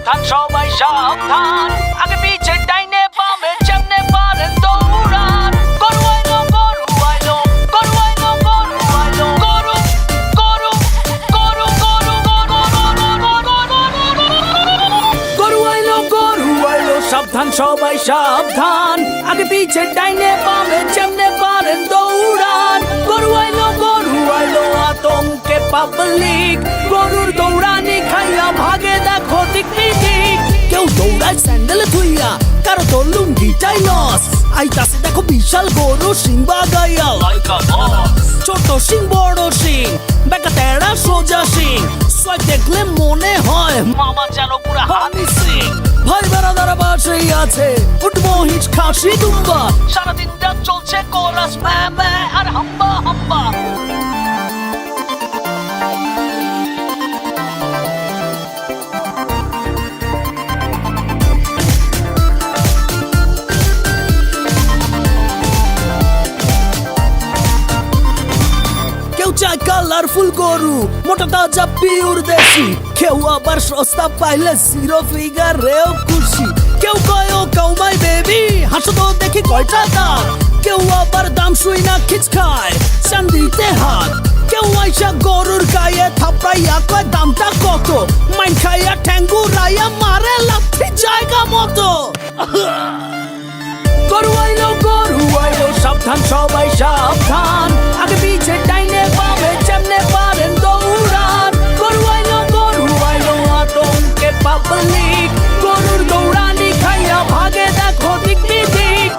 সাবধান সবাই সাবধান, আগে পিছে ডাইনে বামে যেমনে পারেন দৌড়ান। গরু আইলো গরু আইলো গরু আইলো গরু আইলো গরু গরু গরু গরু আইলো গরু আইলো। সাবধান সবাই সাবধান, আগে পিছে ডাইনে বামে যেমনে পারেন দৌড়ান। গরু আইলো আতঙ্কে পাবলিক, গরুর দৌড়ানি খাইয়া ভাগে দেখো দিক দিক। কেউ দৌড়ায় স্যান্ডেল ধুইয়া, কারো তো লুঙ্গিটাই লস। আইতাছে দেখো বিশাল গরু সিং বাগাইয়া লাইকা বস। ছোট সিং বড় সিং, বেকা তেড়া সোজা সিং, সোয় দেখলে মনে হয় মামা যেন পুরা হানি সিং। ভাই বেড়াদার বাসেই আছে উঠবো হিচ খাসি দুম্বা, সারাদিনটা চলছে কোরাস ম্যা ম্যা আর হাম্বা হাম্বা। চাই কালারফুল গরু, মোটা তাজা পিওর দেশি। কেউ আবার সস্তা পাইলে জিরো ফিগারেও খুশি। কেউ কয় ও কাউমাই বেবি, হাসো তো দেখি কয়টা দাঁত। কেউ আবার দাম শুই না খিচ খায় চান্দিতে হাত। কেউ আইসা গরুর গায়ে থাপড়াইয়া কয় দামটা কত, মাইন খাইয়া ঠ্যাঙ্গু রাইয়া মারে লাথি জায়গা মতো। গরু আইলো সাবধান সবাই সাবধান, আগে পিছে ডাইনে বামে যেমনে পারেন দৌড়ান। গরু আইলো আতঙ্কে পাবলিক, গরুর দৌড়ানি খাইয়া ভাগে দেখো দিক দিক।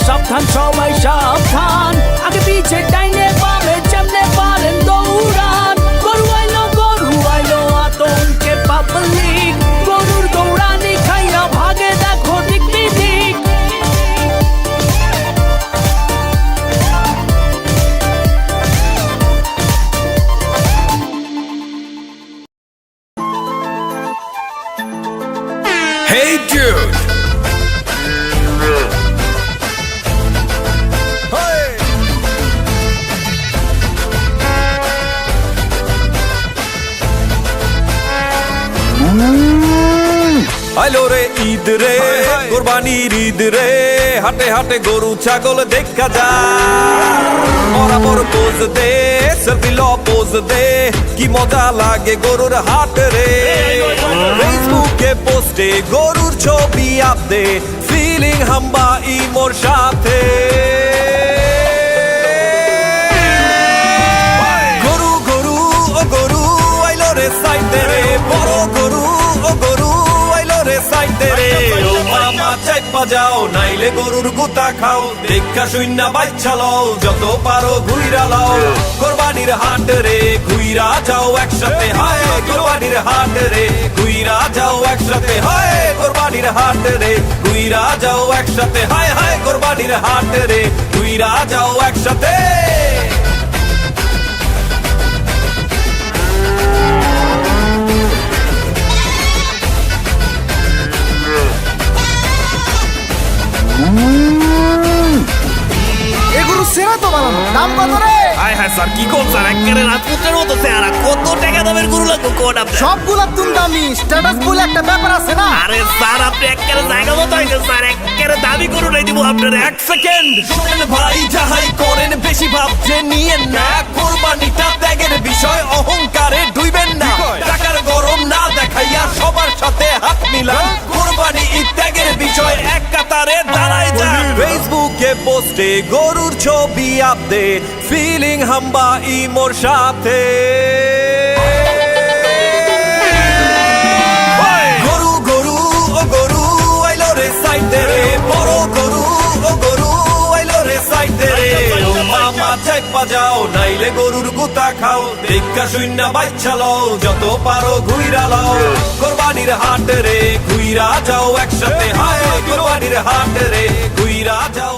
সাবধান সবাই সাবধান, আগে পিছে ডাইনে বামে যেমনে পারেন দৌড়ান। গরু আইলো আতঙ্কে পাবলিক, গরুর দৌড়ানি খাইয়া ভাগে দেখো দিক দিক। Hey dude! আইলো রে ঈদ রে, কোরবানির ঈদ রে, হাটে হাটে গরু ছাগল দেখা যায়। বরাবর পোজ দে, সেলফি ল পোজ দে, কি মজা লাগে গরুর হাট রে। ফেসবুকে পোস্টে গরুর ছবি আপ দে, ফিলিং হাম্বা ইমোর সাথে। গরু গরু ও গরু আইলো রে সাইডে রে, বড় গরু ও গরু সাইডে রে। ও মামা চাইপা যাও, নাইলে গরুর গুতা খাও, দেখা শূন্য বাচ্চা লও, যত পারো ঘুইরা লাও। কোরবানির হাট রে ঘুইরা যাও একসাথে, হায় কোরবানির হাট রে ঘুইরা যাও একসাথে, হায় কোরবানির হাট রে ঘুইরা যাও একসাথে, হায় হায় কোরবানির হাট রে ঘুইরা যাও একসাথে। এগুলো সেরা তো বানানো, দাম কত রে? হায় হায় স্যার, কি করছেন? একেবারে রাজপুতের মতো চেহারা। কত টাকা দামের গরু লাগবে কোন আপনি? সবগুলা তুমি দামি, স্ট্যাটাস বলে একটা ব্যাপার আছে না? আরে স্যার, আপনি একেবারে জায়গা মতো হয়েছে স্যার, একেবারে দামি গরু নাই দিব আপনার। এক সেকেন্ড শোনেন ভাই, যাহাই করেন বেশি ভাবছে নিয়েন না। কোরবানিটা ত্যাগের বিষয়, অহংকারে ডুইবেন না। টাকার গরম না দেখাইয়া সবার সাথে হাত মিলান। কোরবানি ত্যাগের বিষয়, এক কাতারে দাঁড়ায় যান। ফেসবুকে পোস্টে গরুর ছবি আপ দে, ফিলিং হাম্বা ইমোর সাথে। গরু গরু ও গরু আইলো রে সাইডে রে, বড় গরু ও গরু আইলো রে সাইডে রে। ও মামা চাইপা যাও, নাইলে গরুর গুতা খাও, দেখা শূন্য বাচ্চা লও, যত পারো ঘুইরা লাও। কোরবানির হাট রে ঘুইরা যাও একসাথে, হায় কোরবানির হাট রে ঘুইরা যাও।